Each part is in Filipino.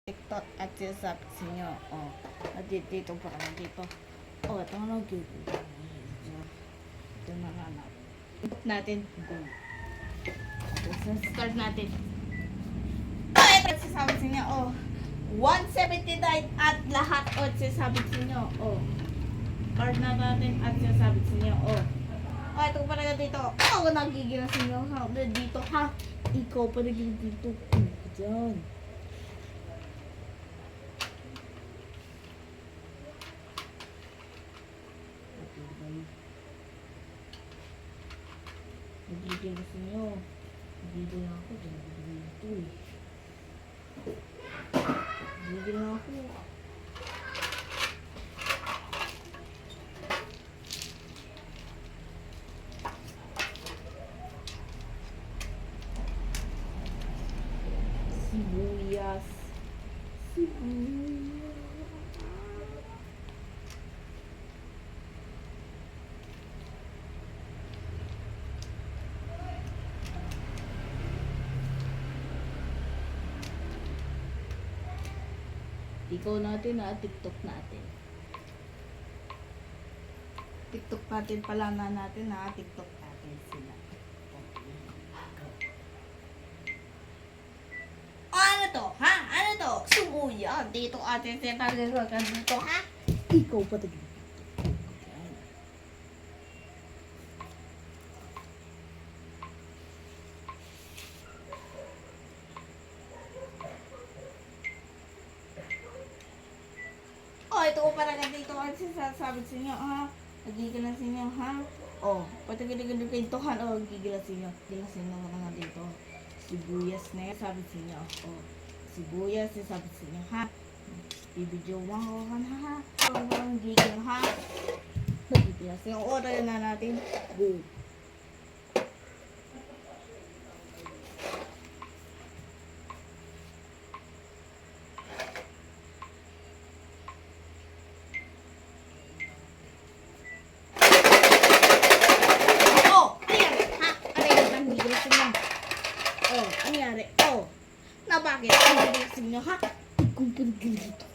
TikTok at sinasabi sa inyo, dito pa kami dito. Ito nga nag-Google. Ito na nga natin. Go. Start natin. Ito sinasabi sa inyo, 179 at lahat, sinasabi sa inyo, card na natin at sinasabi sa inyo, ito pa na dito. Nagigil na sa inyo, dito, ha? Ikaw pa nagigil dito. Diyan. Nagigil na sa inyo. Nagigil na ako. Nagigil ito eh. Nagigil na ako. Sibuyas. Ikaw natin TikTok natin. TikTok natin pala natin TikTok natin sila. Ano to? Ha? Ano to? Subuya. Dito atin sila dito, ha? Ikaw pa tayo. Ito ko parang dito ang sinasabi sa inyo, ha? Nagigil na sa inyo, ha? Patagil-gil kayo ito, ha? Nagigil na sa inyo. Nagigil na sa inyo nga dito. Sibuyas na yan, sabi sa inyo. Sibuyas, sabi sa inyo, ha? Bibidyo mo ako, ha? Nagigil na, ha? Nagigil na sa inyo. Order na natin. Go. Anyari? Na bakit? Ang bilising nyo, ha? Kung pinagil dito.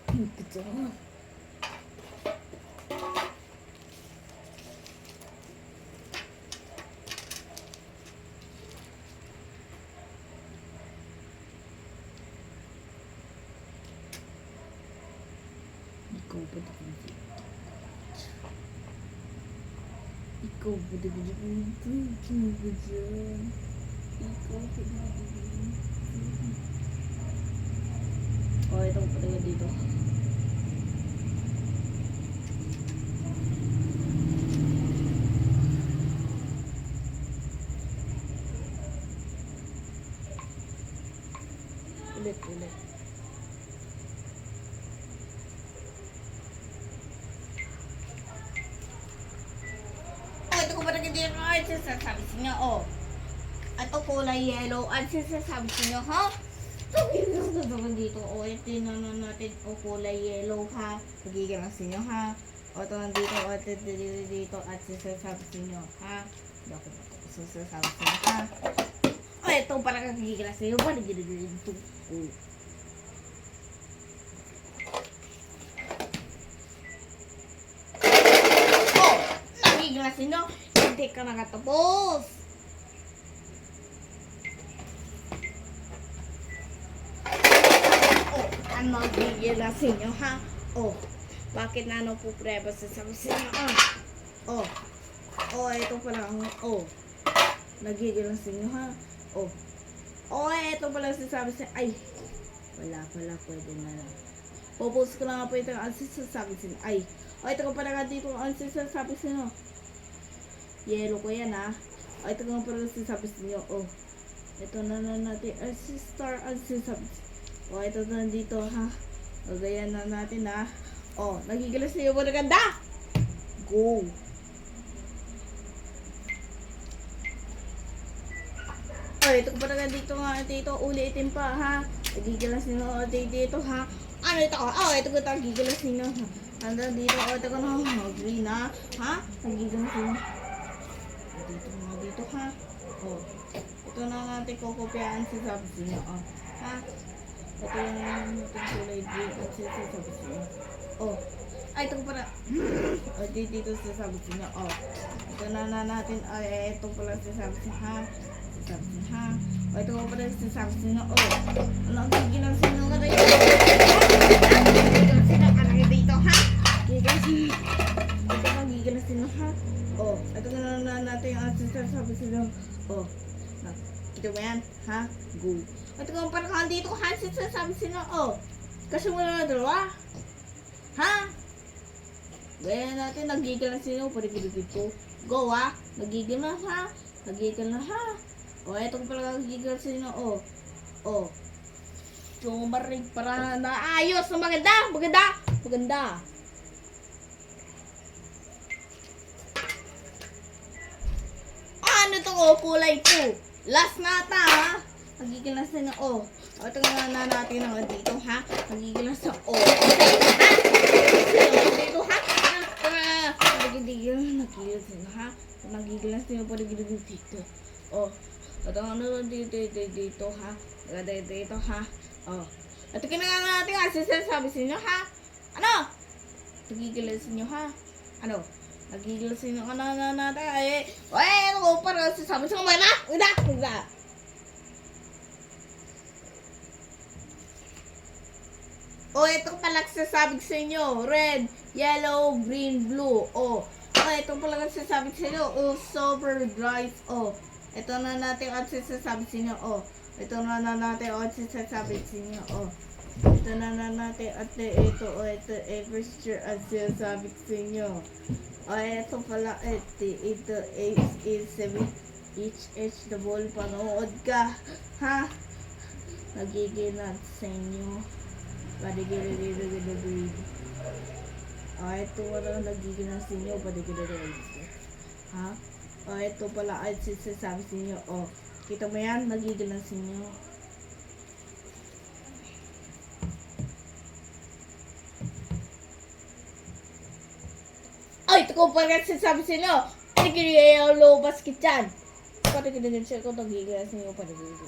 Ikaw ba dito? Ikaw ba dito? Ikaw ba dyan? Ito pa talaga dito. Ulit. Ito ko pa talaga dito. Sasabi sa inyo, ito kulay yellow at sinasabi sa inyo, ha? Sabi dito, ito na natin, kulay yellow, ha? Nagigil na sa inyo, ha? Ito nandito, dito at sinasabi sa inyo, ha? Hindi ako sasabi sa inyo, ha? Ito parang nagigil na sa inyo, nagigil dito. Nagigil na sa inyo, hindi ka nakatapos. Nagigil na sa inyo, ha? Bakit na po preba sa sabi sa inyo, ito pala ang, nagigil na sa inyo, ha? Ito pala sasabi sa ay, wala pala, pwede na lang. Popost ko lang nga po ito ang sasabi sa inyo, ay, ito ko pala nga dito ang sasabi sa inyo. Yellow ko yan, ha? Ito ko pala sasabi sa inyo, ito na natin, ang star ang sasabi sa inyo. Ito na dito, ha? Gagayan na natin, ha? Nagigilas na yung mga ganda! Go! Ito pa na dito, nga. Dito, ulitin pa, ha? Nagigilas na dito, ha? Ano ito? Ito ko nagigilas nyo, ha? Handa dito, ito ko na, green, ha? Ha? Nagigilas nyo. Dito, ha? Ito na natin kukopyaan sa sabi nyo, ha? Ito yung kulay green at sinasabi sa inyo. Oh. Ay, ito pala. O, dito sinasabi sa inyo. Oh. Ito na natin. Ay, ito pala sinasabi sa ha. Sinasabi sa ha. O, ito pala sinasabi sa inyo. Oh. Ano ang gigilang sa inyo ka rin? Gigilang sila ka rin dito, ha? Gigilang sila. Ito ang gigilang sila, ha? Oh. Ito na natin ang sinasabi sa inyo. Oh. Ito ba yan? Ha? Go. Ito kung parang dito ko handset sabi sila, oh. Kasi wala na dalawa. Ha? Gaya natin, nagigil na sila, parigil-gil ko. Go, ha? Nagigil na, ha? Nagigil na, ha? O, ito ko pala nagigil sa inyo, oh. Oh. Tumarig para naayos na maganda, maganda, maganda. Ano to, oh, kulay ko? Last nata, ha? Nagigil na sa inyo, oh. O, ito nga natin naman dito, ha? Nagigil na sa, oh. Dito, ha? Nagigil na sa inyo, ha? Nagigil na sa inyo, parigil dito. Oh. Ito ano dito, ha? Dito, ha? Oh. Ito kinanga natin, ha? Sabi sa inyo, ha? Ano? Nagigil na sa inyo, ha? Ano? Nagigil sa inyo, ano natin, ay, ano ko, parang sasabi sa mga na? Uda. O, ito pala sasabi sa inyo. Red, yellow, green, blue. O, ito pala sasabi sa inyo. O, super bright. O, ito na natin at sasabi sa inyo. O, ito na natin at sasabi sa inyo. O, ito na natin at ito. O, ito picture at sasabi sa inyo. O, ito pala. Ito H7 HH double. Panood ka. Ha? Nagigil na sa inyo. Padigil. Ito wala nagigil na sa inyo. Padigil. Ha? Ito pala ay sasabi sa inyo. Kita mo yan? Nagigil na sa inyo. Ito ko pala sasabi sa inyo. Padigil yung low basket yan. Padigil siya ko. Nagigil na sa inyo. Padigil.